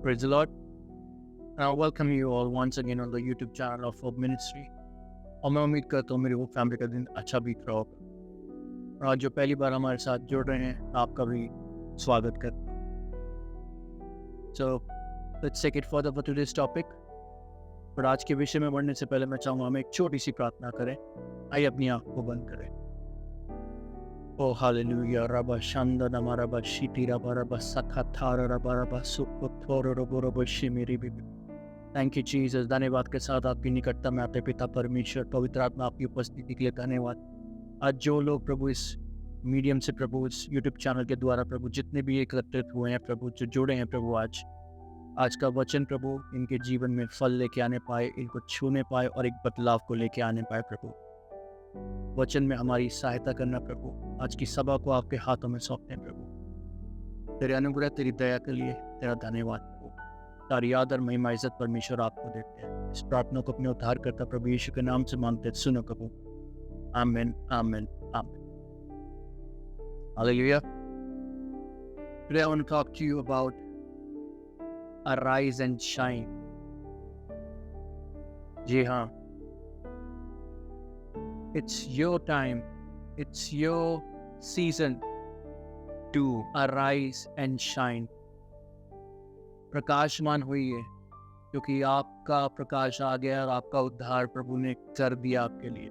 Praise the Lord. I welcome you all once again on the YouTube channel of Hope Ministry. और मैं उम्मीद करता हूँ मेरी होप फैमिली का दिन अच्छा बीत रहा होगा। और आज जो पहली बार हमारे साथ जुड़ रहे हैं, आपका भी स्वागत करता हूँ। So let's take it further for today's topic. पर आज के विषय में बढ़ने से पहले मैं चाहूँगा हम एक छोटी सी प्रार्थना करें। आइए अपनी आँख को बंद करें। ओ हालेलुया रबा शांदा नमारा बा शीटी रबा रबा सखा थारा रबा रबा सुखो थोरो रबो रबो शिमेरी भी। Thank you Jesus. धन्यवाद के साथ आपकी निकटता में आते पिता परमेश्वर पवित्र आत्मा आपकी उपस्थिति के लिए धन्यवाद। आज जो लोग प्रभु इस मीडियम से प्रभु इस यूट्यूब चैनल के द्वारा प्रभु जितने भी एकत्रित हुए हैं प्रभु जो जुड़े हैं प्रभु आज का वचन प्रभु इनके जीवन में फल लेके आने पाए, इनको छूने पाए और एक बदलाव को लेके आने पाए। प्रभु वचन में हमारी सहायता करना प्रभु। आज की सभा को आपके हाथों में सौंपते हैं प्रभु। तेरे अनुग्रह तेरी दया के लिए तेरा धन्यवाद प्रभु। तारी आदर महिमा इज्जत परमेश्वर आपको देते हैं। इस प्रार्थना को अपने उद्धार करता प्रभु यीशु के नाम से मांगते हैं, सुनो प्रभु। आमीन आमीन आमीन। Hallelujah. Today I want to talk to you about arise and shine. जी हाँ, it's your time, it's your season to arise and shine. प्रकाशमान होइए क्योंकि आपका प्रकाश आ गया और आपका उद्धार प्रभु ने कर दिया आपके लिए।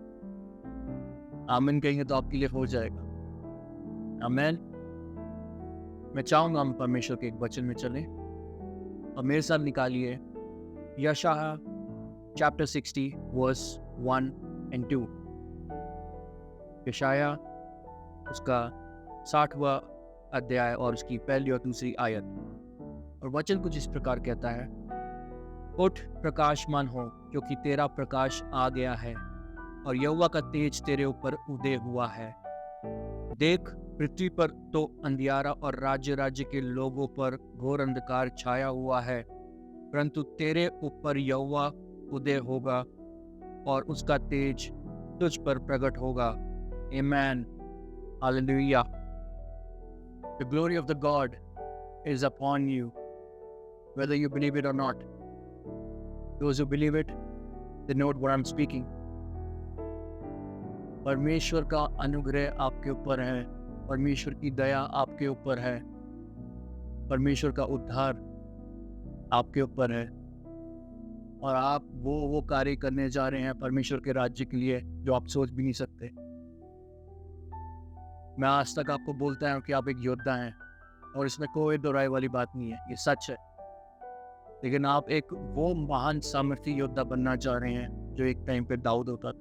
आमीन कहेंगे तो आपके लिए हो जाएगा। आमीन। मैं चाहूंगा हम परमेश्वर के एक वचन में चलें और मेरे साथ निकालिए यशायाह चैप्टर 60 वर्स 1 and 2। यशायाह उसका 60वां अध्याय और उसकी पहली और दूसरी आयत। और वचन कुछ इस प्रकार कहता है, उठ प्रकाशमान हो क्योंकि तेरा प्रकाश आ गया है और यहोवा का तेज तेरे ऊपर उदय हुआ है। देख पृथ्वी पर तो अंधियारा और राज्य राज्य के लोगों पर घोर अंधकार छाया हुआ है, परंतु तेरे ऊपर यहोवा उदय होगा और उसका तेज तुझ पर प्रकट होगा। आमीन। Hallelujah. The glory of the God is upon you, whether you believe it or not. Those who believe it, they know what I'm speaking. परमेश्वर का अनुग्रह आपके ऊपर है, परमेश्वर की दया आपके ऊपर है, परमेश्वर का उद्धार आपके ऊपर है और आप वो कार्य करने जा रहे हैं परमेश्वर के राज्य के लिए जो आप सोच भी नहीं सकते। मैं आज तक आपको बोलता हूँ कि आप एक योद्धा हैं और इसमें कोई दोहराई वाली बात नहीं है, ये सच है। लेकिन आप एक वो महान सामर्थी योद्धा बनना चाह रहे हैं जो एक टाइम पे दाऊद होता था।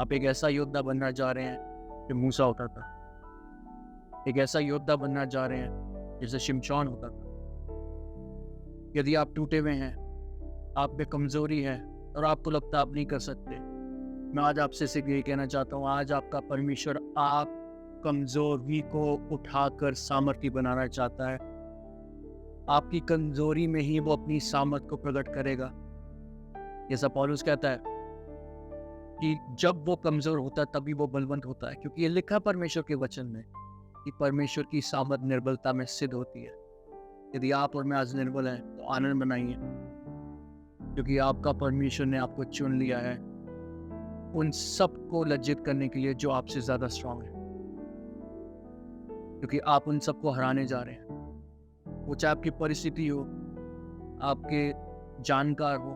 आप एक ऐसा योद्धा बनना चाह रहे हैं जो मूसा होता था। एक ऐसा योद्धा बनना चाह रहे हैं जैसे शिमशोन होता था। यदि आप टूटे हुए हैं, आप में कमजोरी है और आपको लगता है आप नहीं कर सकते, मैं आज आपसे सिर्फ यही कहना चाहता हूँ, आज आपका परमेश्वर आप कमजोरी को उठाकर सामर्थ्य बनाना चाहता है। आपकी कमजोरी में ही वो अपनी सामर्थ को प्रकट करेगा। जैसा पौलुस कहता है कि जब वो कमजोर होता है तभी वो बलवंत होता है, क्योंकि ये लिखा परमेश्वर के वचन में कि परमेश्वर की सामर्थ निर्बलता में सिद्ध होती है। यदि आप और मैं आज निर्बल हैं तो आनंद मनाइए, क्योंकि आपका परमेश्वर ने आपको चुन लिया है उन सब को लज्जित करने के लिए जो आपसे ज्यादा स्ट्रांग है, क्योंकि आप उन सबको हराने जा रहे हैं। वो चाहे आपकी परिस्थिति हो, आपके जानकार हो,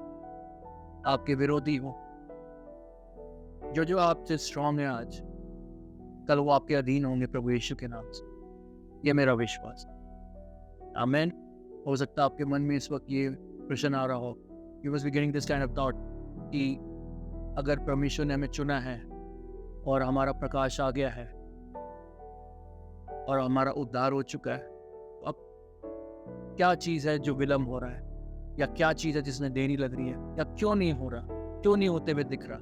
आपके विरोधी हो, जो आपसे स्ट्रांग है आज, कल वो आपके अधीन होंगे प्रभु यीशु के नाम से। ये मेरा विश्वास है। आमीन। हो सकता है आपके मन में इस वक्त ये प्रश्न आ रहा हो, you must be getting this kind of thought कि अगर परमेश्वर ने हमें चुना है और हमारा प्रकाश आ गया है और हमारा उद्धार हो चुका है, तो अब क्या चीज़ है जो विलम्ब हो रहा है, या क्या चीज़ है जिसने देरी लग रही है, या क्यों नहीं हो रहा, क्यों नहीं होते हुए दिख रहा?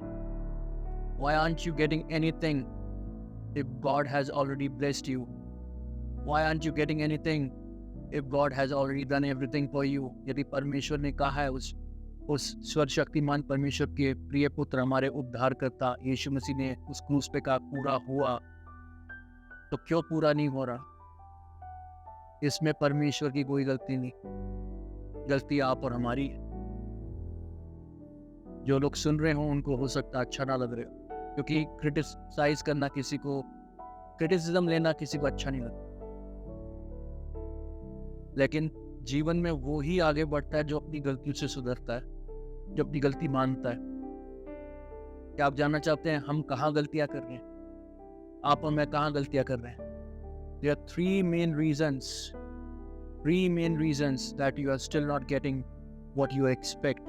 Why aren't you getting anything if God has already blessed you? Why aren't you getting anything if God has already done everything for you? यदि परमेश्वर ने कहा है, उस सर्वशक्तिमान परमेश्वर के प्रिय पुत्र हमारे उद्धार करता यीशु मसीह ने उस क्रूस पे कहा पूरा हुआ, तो क्यों पूरा नहीं हो रहा? इसमें परमेश्वर की कोई गलती नहीं। गलती आप और हमारी है। जो लोग सुन रहे हों उनको हो सकता है अच्छा ना लग रहे हो, क्योंकि क्रिटिसिज्म लेना किसी को अच्छा नहीं लगता। लेकिन जीवन में वो ही आगे बढ़ता है जो अपनी गलतियों से सुधरता है, जो अपनी गलती मानता है। क्या आप जानना चाहते हैं हम कहाँ गलतियां कर रहे हैं? आप और मैं कहाँ गलतियां कर रहे हैं? There are three main reasons that you are still not getting what you expect.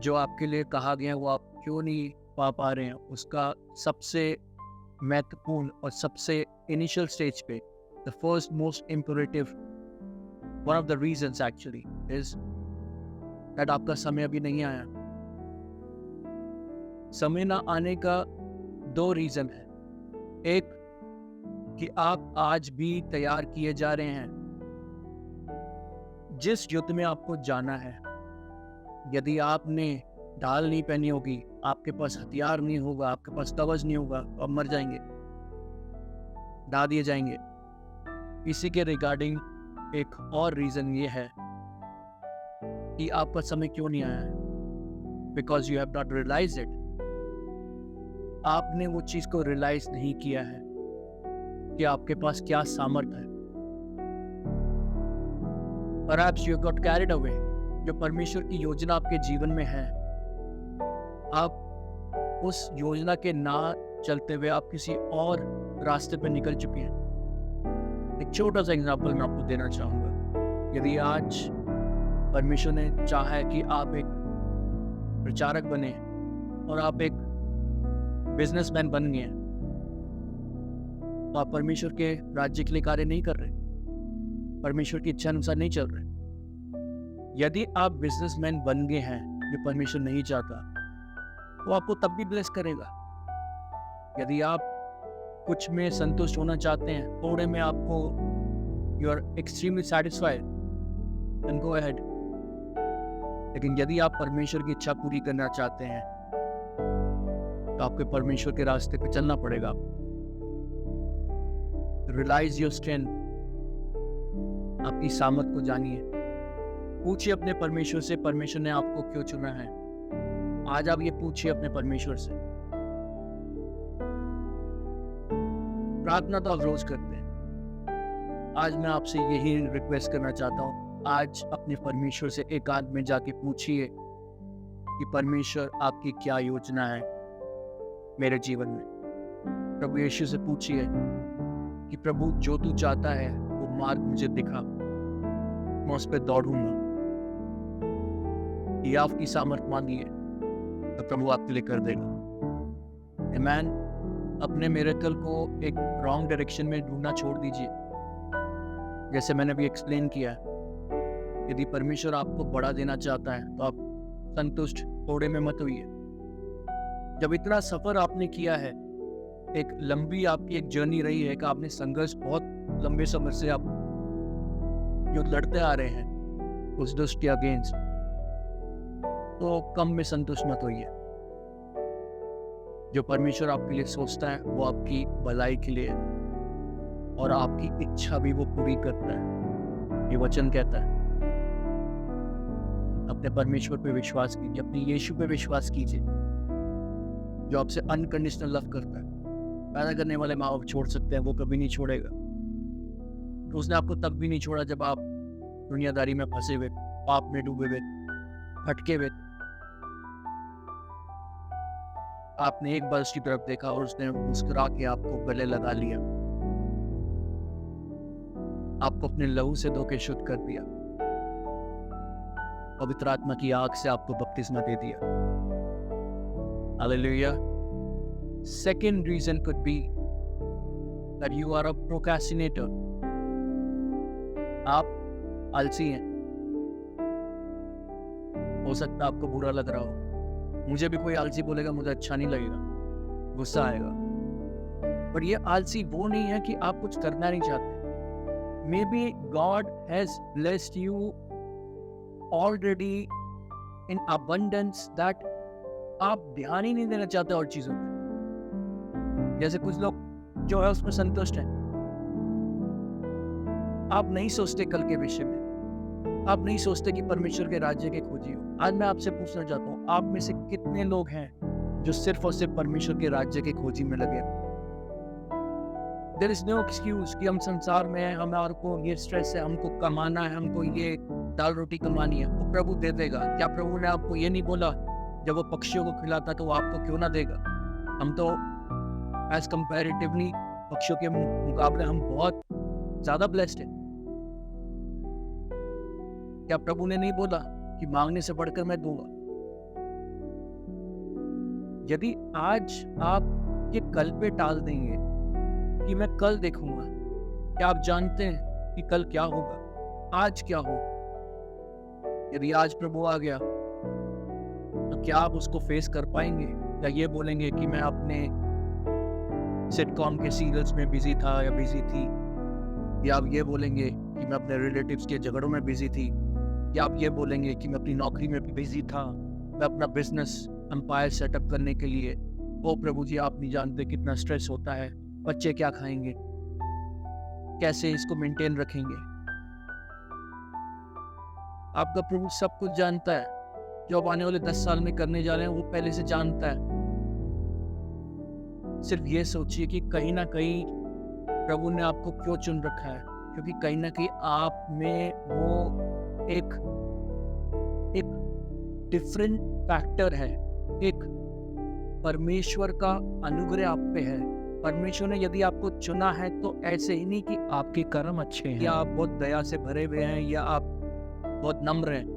जो आपके लिए कहा गया है वो आप क्यों नहीं पा रहे हैं, उसका सबसे महत्वपूर्ण और सबसे इनिशियल स्टेज पे the first most imperative, one of the reasons actually is that आपका समय अभी नहीं आया। समय ना आने का दो रीजन है। एक कि आप आज भी तैयार किए जा रहे हैं जिस युद्ध में आपको जाना है। यदि आपने ढाल नहीं पहनी होगी, आपके पास हथियार नहीं होगा, आपके पास कवच नहीं होगा, तो आप मर जाएंगे, ढा दिए जाएंगे। इसी के रिगार्डिंग एक और रीजन ये है कि आपका समय क्यों नहीं आया है, because you have not realised it. आपने वो चीज को रियलाइज नहीं किया है कि आपके पास क्या सामर्थ्य है। Perhaps you got carried away। जो परमेश्वर की योजना आपके जीवन में है, आप उस योजना के ना चलते हुए आप किसी और रास्ते पे निकल चुके हैं। एक छोटा सा एग्जांपल मैं आपको देना चाहूँगा। यदि आज परमेश्वर ने चाहा है कि आप एक प्रचारक बने और आप एक बिजनेसमैन बन गए, तो आप परमेश्वर के राज्य के लिए कार्य नहीं कर रहे, परमेश्वर की इच्छा अनुसार नहीं चल रहे। यदि आप बिजनेसमैन बन गए हैं जो परमेश्वर नहीं चाहता, वो आपको तब भी ब्लेस करेगा। यदि आप कुछ में संतुष्ट होना चाहते हैं, थोड़े में आपको you are extremely satisfied, then go ahead. लेकिन यदि आप परमेश्वर की इच्छा पूरी करना चाहते हैं, तो आपको परमेश्वर के रास्ते पे चलना पड़ेगा। रियलाइज योर स्ट्रेंथ, आपकी सामर्थ को जानिए। पूछिए अपने परमेश्वर से, परमेश्वर ने आपको क्यों चुना है। आज आप ये पूछिए अपने परमेश्वर से। प्रार्थना तो आप रोज करते हैं, आज मैं आपसे यही रिक्वेस्ट करना चाहता हूँ, आज अपने परमेश्वर से एकांत में जाके पूछिए कि परमेश्वर आपकी क्या योजना है मेरे जीवन में। प्रभु यीशु से पूछिए कि प्रभु जो तू चाहता है वो मार्ग मुझे दिखा, मैं उस पर दौड़ूंगा। ये आपकी सामर्थ मांगिए तो प्रभु आपके लिए कर देगा। आमीन। अपने मिरेकल को एक रॉन्ग डायरेक्शन में ढूंढना छोड़ दीजिए। जैसे मैंने भी एक्सप्लेन किया, यदि परमेश्वर आपको बड़ा देना चाहता है तो आप संतुष्ट थोड़े में मत होइए। जब इतना सफर आपने किया है, एक लंबी आपकी एक जर्नी रही है कि आपने संघर्ष बहुत लंबे समय से आप जो लड़ते आ रहे हैं उस दुष्ट के अगेंस्ट, तो कम में संतुष्ट मत होइए। जो परमेश्वर आपके लिए सोचता है वो आपकी भलाई के लिए है और आपकी इच्छा भी वो पूरी करता है। ये वचन कहता है। अपने परमेश्वर पे विश्वास कीजिए, अपने यीशु पे विश्वास कीजिए जो आपसे अनकंडीशनल लव करता है। पैदा करने वाले माँ बाप छोड़ सकते हैं, वो कभी नहीं छोड़ेगा। तो उसने आपको तब भी नहीं छोड़ा जब आप दुनियादारी में फंसे हुए, पाप में डूबे हुए, भटके हुए। आपने एक बार उसकी तरफ देखा और उसने मुस्कुरा के आपको गले लगा लिया, आपको अपने लहू से धो के शुद्ध कर दिया, पवित्र आत्मा की आग से आपको बपतिस्मा दे दिया। Hallelujah. Second reason could be that you are a procrastinator। आप आलसी हैं। हो सकता है आपको बुरा लग रहा हो। मुझे भी कोई आलसी बोलेगा मुझे अच्छा नहीं लगेगा, गुस्सा आएगा। पर ये आलसी वो नहीं है कि आप कुछ करना नहीं चाहते। May be God has blessed you already in abundance that आप ध्यान ही नहीं देना चाहते और चीजों पे। जैसे कुछ लोग जो है उसमें संतुष्ट हैं, आप नहीं सोचते कल के विषय में। आप नहीं सोचते कि परमेश्वर के राज्य के खोजी हो। आज मैं आपसे पूछना चाहता हूँ, आप में से कितने लोग हैं जो सिर्फ और सिर्फ परमेश्वर के राज्य के खोजी में लगे? देयर इज नो एक्सक्यूज कि हम संसार में हैं, हमारे को ये स्ट्रेस है, हमको कमाना है, हमको ये दाल रोटी कमानी है। वो प्रभु दे देगा। क्या प्रभु ने आपको ये नहीं बोला जब वो पक्षियों को खिलाता तो वो आपको क्यों ना देगा? हम तो एज कंपैरेटिवली पक्षियों के मुकाबले हम बहुत ज्यादा ब्लेस्ड हैं। क्या प्रभु ने नहीं बोला कि मांगने से बढ़कर मैं दूंगा? यदि आज आप ये कल पे टाल देंगे कि मैं कल देखूंगा, क्या आप जानते हैं कि कल क्या होगा? आज क्या हो? यदि आज प्रभु आ गया तो क्या आप उसको फेस कर पाएंगे? या ये बोलेंगे कि मैं अपने सिटकॉम के सीरियल्स में बिजी था या बिजी थी? या आप ये बोलेंगे कि मैं अपने रिलेटिव्स के झगड़ों में बिजी थी? या आप ये बोलेंगे कि मैं अपनी नौकरी में बिजी था, मैं अपना बिजनेस एम्पायर सेटअप करने के लिए? ओ प्रभु जी, आप नहीं जानते कितना स्ट्रेस होता है। बच्चे क्या खाएंगे, कैसे इसको मेंटेन रखेंगे? आपका प्रभु सब कुछ जानता है। जो आप आने वाले 10 साल में करने जा रहे हैं वो पहले से जानता है। सिर्फ ये सोचिए कि कहीं ना कहीं प्रभु ने आपको क्यों चुन रखा है, क्योंकि कहीं ना कहीं आप में वो एक डिफरेंट फैक्टर है, एक परमेश्वर का अनुग्रह आप पे है। परमेश्वर ने यदि आपको चुना है तो ऐसे ही नहीं कि आपके कर्म अच्छे हैं या आप बहुत दया से भरे हुए हैं या आप बहुत नम्र हैं।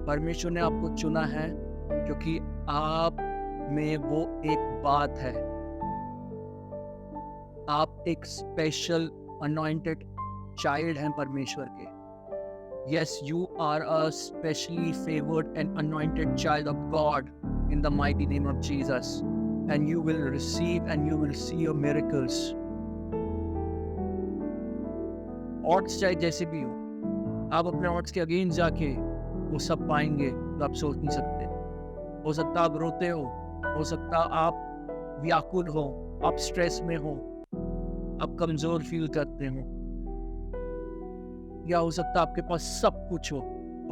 परमेश्वर ने आपको चुना है क्योंकि आप में वो एक बात है, आप एक स्पेशल अनॉइंटेड चाइल्ड हैं परमेश्वर के। Yes, you are a specially favored and anointed child of God in the mighty name of Jesus, and you will receive and you will see your miracles. Odds चाहे जैसे भी हो, आप अपने odds के अगेंस्ट जाके वो सब पाएंगे तो आप सोच नहीं सकते। हो सकता आप रोते हो सकता आप व्याकुल हो, आप स्ट्रेस में हो, आप कमजोर फील करते हो, या हो सकता आपके पास सब कुछ हो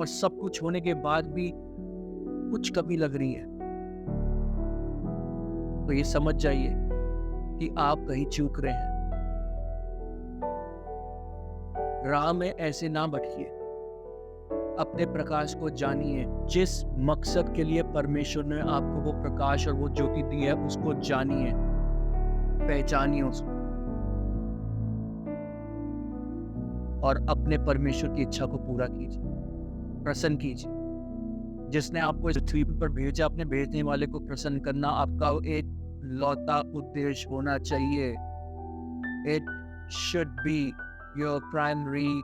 और सब कुछ होने के बाद भी कुछ कमी लग रही है। तो ये समझ जाइए कि आप कहीं चूक रहे हैं। राह में ऐसे ना भटकिए, अपने प्रकाश को जानिए। जिस मकसद के लिए परमेश्वर ने आपको वो प्रकाश और वो ज्योति दी है उसको जानिए, पहचानिए उसको और अपने परमेश्वर की इच्छा को पूरा कीजिए, प्रसन्न कीजिए। जिसने आपको इस पृथ्वी पर भेजा, अपने भेजने वाले को प्रसन्न करना आपका एक लौता उद्देश्य होना चाहिए। It should be your primary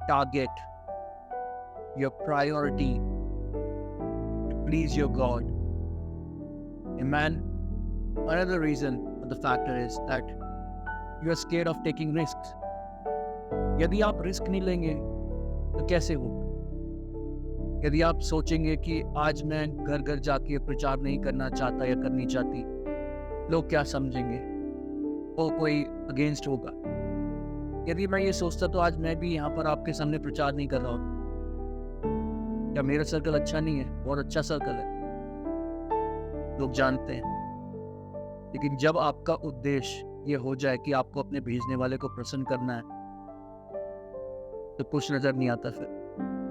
target, your priority, to please your God. Amen. Another reason or the factor is that you are scared of taking risks. यदि आप रिस्क नहीं लेंगे तो कैसे होगा? यदि आप सोचेंगे कि आज मैं घर घर जाके प्रचार नहीं करना चाहता या करनी चाहती, लोग क्या समझेंगे, वो कोई अगेंस्ट होगा। यदि मैं ये सोचता तो आज मैं भी यहाँ पर आपके सामने प्रचार नहीं कर रहा हूँ। क्या मेरा सर्कल अच्छा नहीं है? बहुत अच्छा सर्कल है, लोग जानते हैं। लेकिन जब आपका उद्देश्य ये हो जाए कि आपको अपने भेजने वाले को प्रसन्न करना है तो कुछ नजर नहीं आता। फिर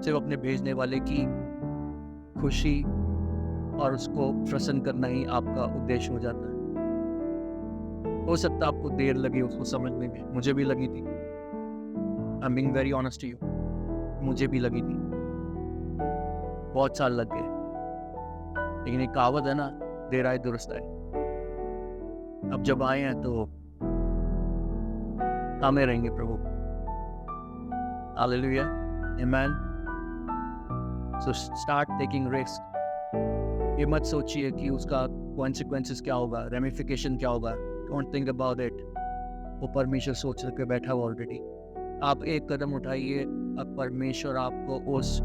सिर्फ अपने भेजने वाले की खुशी और उसको प्रसन्न करना ही आपका उद्देश्य हो जाता है। हो सकता है आपको देर लगी उसको समझने में, मुझे भी लगी थी। I am being very honest to you, मुझे भी लगी थी, बहुत साल लग गए। लेकिन एक कहावत है ना, देर आए दुरुस्त आए। अब जब आए हैं तो थामे रहेंगे प्रभु। Hallelujah. Amen. So start taking risk. ये मत सोचिए कि उसका consequences क्या होगा, ramification क्या होगा। Don't think about it. वो परमेश्वर सोच के बैठा हुआ ऑलरेडी। आप एक कदम उठाइए, अब परमेश्वर आपको उस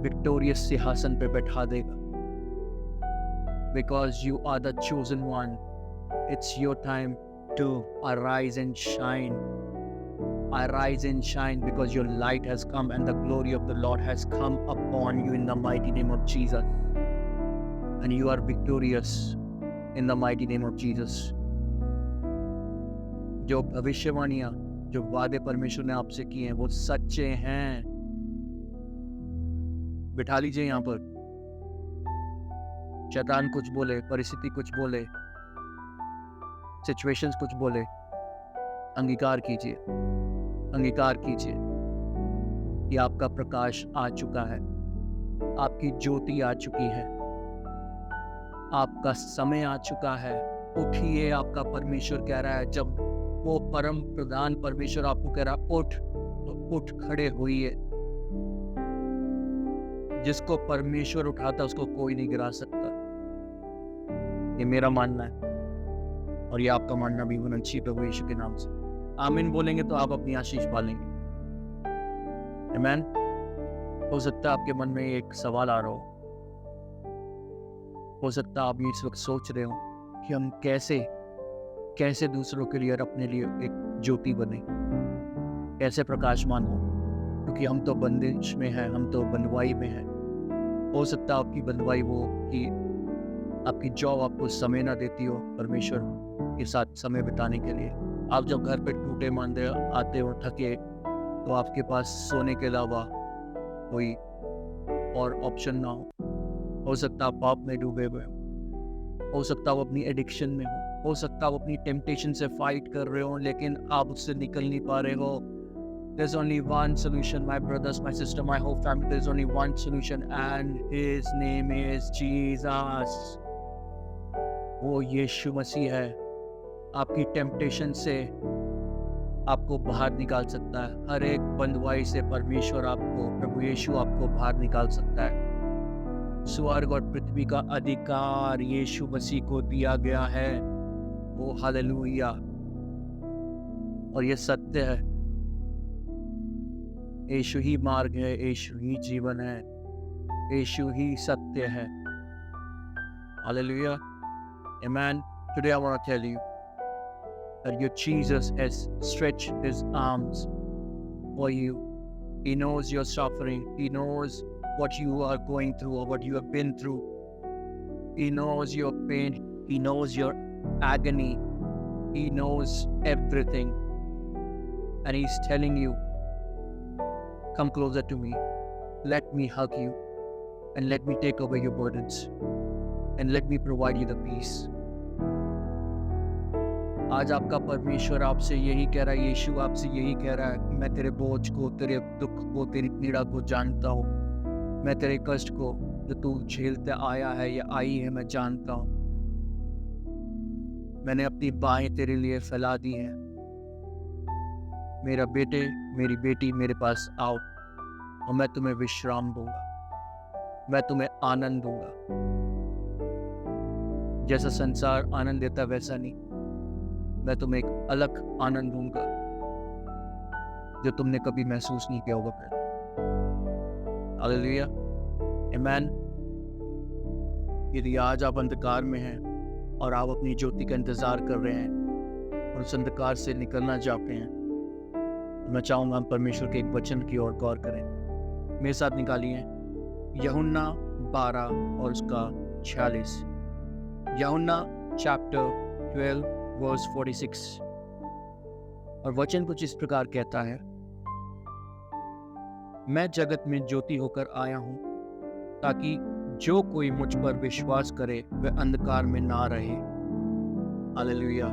विक्टोरियस सिंहासन पे बैठा देगा। Because you are the chosen one. It's your time to arise and shine. Arise and shine, because your light has come and the glory of the Lord has come upon you in the mighty name of Jesus. And you are victorious in the mighty name of Jesus. जो भविष्यवाणियां, जो वादे परमेश्वर ने आपसे किए हैं वो सच्चे हैं। बिठा लीजिए यहाँ पर। शैतान कुछ बोले, परिस्थिति कुछ बोले, सिचुएशंस कुछ बोले, अंगीकार कीजिए, अंगीकार कीजिए कि आपका प्रकाश आ चुका है, आपकी ज्योति आ चुकी है, आपका समय आ चुका है। उठिए, आपका परमेश्वर कह रहा है। जब वो परम प्रधान परमेश्वर आपको कह रहा है उठ, तो उठ खड़े होइए। जिसको परमेश्वर उठाता उसको कोई नहीं गिरा सकता। ये मेरा मानना है और ये आपका मानना भी होना चाहिए प्रभु यीशु के नाम से। आमीन बोलेंगे तो आप अपनी आशीष पालेंगे। आमीन। हो सकता है आपके मन में एक सवाल आ रहा हो सकता है आप इस वक्त सोच रहे हो कि हम कैसे दूसरों के लिए और अपने लिए एक ज्योति बने, कैसे प्रकाशमान हो, क्योंकि हम तो बंदिश में हैं, हम तो बंधुआई में हैं। हो सकता है आपकी बंधुआई वो कि आपकी जॉब आपको समय ना देती हो परमेश्वर के साथ समय बिताने के लिए। आप जब घर पे टूटे मांदे आते हो, थके, तो आपके पास सोने के अलावा कोई और ऑप्शन ना हो सकता आप पाप में डूबे हुए हो सकता आप अपनी एडिक्शन में हो सकता आप अपनी टेम्पटेशन से फाइट कर रहे हो लेकिन आप उससे निकल नहीं पा रहे हो। There's only one solution, my brothers, my sister, my whole family. There's only one solution and his name is Jesus. वो यीशु मसीह है। आपकी टेम्पटेशन से आपको बाहर निकाल सकता है। हर एक बंधुआई से परमेश्वर आपको, प्रभु यीशु आपको बाहर निकाल सकता है। स्वर्ग और पृथ्वी का अधिकार यीशु मसीह को दिया गया है। वो हालेलुया। और ये सत्य है। यीशु ही मार्ग है, यीशु ही जीवन है, यीशु ही सत्य है। Hallelujah. Amen. Today I want to tell you that your Jesus has stretched his arms for you. He knows your suffering. He knows what you are going through or what you have been through. He knows your pain. He knows your agony. He knows everything. And he's telling you, come closer to me. Let me hug you. And let me take away your burdens. And let me provide you the peace. आज आपका परमेश्वर आपसे यही कह रहा है, यीशु आपसे यही कह रहा है कि मैं तेरे बोझ को, तेरे दुख को, तेरी पीड़ा को जानता हूँ। मैं तेरे कष्ट को जो तू झेलते आया है या आई है मैं जानता हूँ। मैंने अपनी बाहें तेरे लिए फैला दी हैं। मेरा बेटे, मेरी बेटी मेरे पास आओ और मैं तुम्हें विश्राम दूंगा, मैं तुम्हें आनंद दूंगा। जैसा संसार आनंद देता वैसा नहीं, मैं तुम्हें एक अलग आनंद दूंगा जो तुमने कभी महसूस नहीं किया होगा पहले। हालेलुया। आमीन। यदि आज आप अंधकार में हैं और आप अपनी ज्योति का इंतजार कर रहे हैं और उस अंधकार से निकलना चाहते हैं, तो मैं चाहूँगा हम परमेश्वर के एक वचन की ओर गौर करें। मेरे साथ निकालिए यूहन्ना 12 और उसका 46। यूहन्ना चैप्टर 12 वर्स 46। और वचन कुछ इस प्रकार कहता है, मैं जगत में ज्योति होकर आया हूं ताकि जो कोई मुझ पर विश्वास करे वह अंधकार में ना रहे। हालेलुया।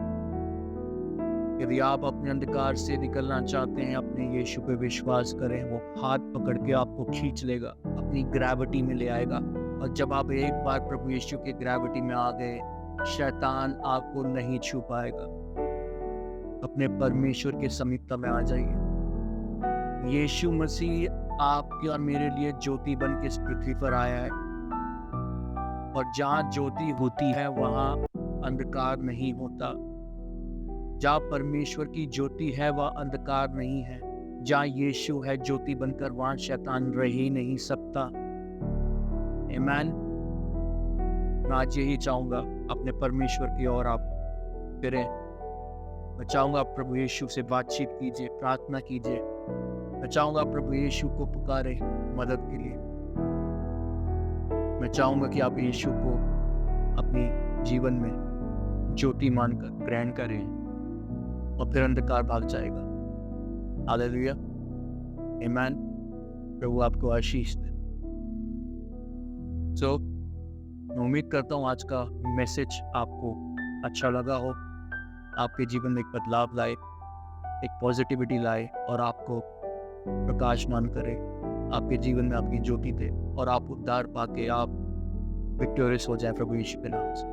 यदि आप अपने अंधकार से निकलना चाहते हैं, अपने यीशु पे विश्वास करें। वो हाथ पकड़ के आपको खींच लेगा, अपनी ग्रेविटी में ले आएगा। और जब आप एक बार प्रभु यीशु की ग्रेविटी में आ गए, शैतान आपको नहीं छू पाएगा। अपने परमेश्वर के समीपता में आ जाइए। यीशु मसीह आपके और मेरे लिए ज्योति बन के इस पृथ्वी पर आया है। और जहाँ ज्योति होती है वहाँ अंधकार नहीं होता। जहाँ परमेश्वर की ज्योति है वहाँ अंधकार नहीं है। जहाँ यीशु है ज्योति बनकर, वहाँ शैतान रह ही नहीं सकता। आमीन। मैं आज यही चाहूँगा, अपने परमेश्वर की ओर आप फिरें, मैं चाहूँगा प्रभु यीशु से बातचीत कीजिए, प्रार्थना कीजिए। मैं चाहूँगा प्रभु यीशु को पुकारे मदद के लिए। मैं चाहूँगा कि आप यीशु को अपनी जीवन में ज्योति मानकर ग्रहण करें और फिर अंधकार भाग जाएगा। हालेलुया, आमीन। प्रभु आपको आशीष दे। सो मैं उम्मीद करता हूँ आज का मैसेज आपको अच्छा लगा हो, आपके जीवन में एक बदलाव लाए, एक पॉजिटिविटी लाए और आपको प्रकाशमान करे, आपके जीवन में आपकी ज्योति दे और आप उद्धार पाके आप विक्टोरियस हो जाए प्रभु यीशु के नाम से।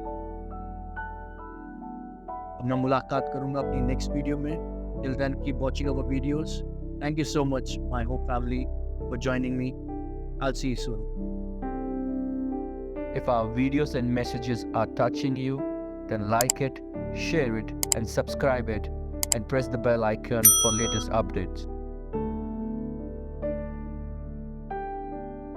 अब मैं मुलाकात करूंगा अपनी नेक्स्ट वीडियो में। Till then keep watching our videos. Thank you so much my hope family for joining me. I'll see you soon. If our videos and messages are touching you, then like it, share it, and subscribe it, and press the bell icon for latest updates.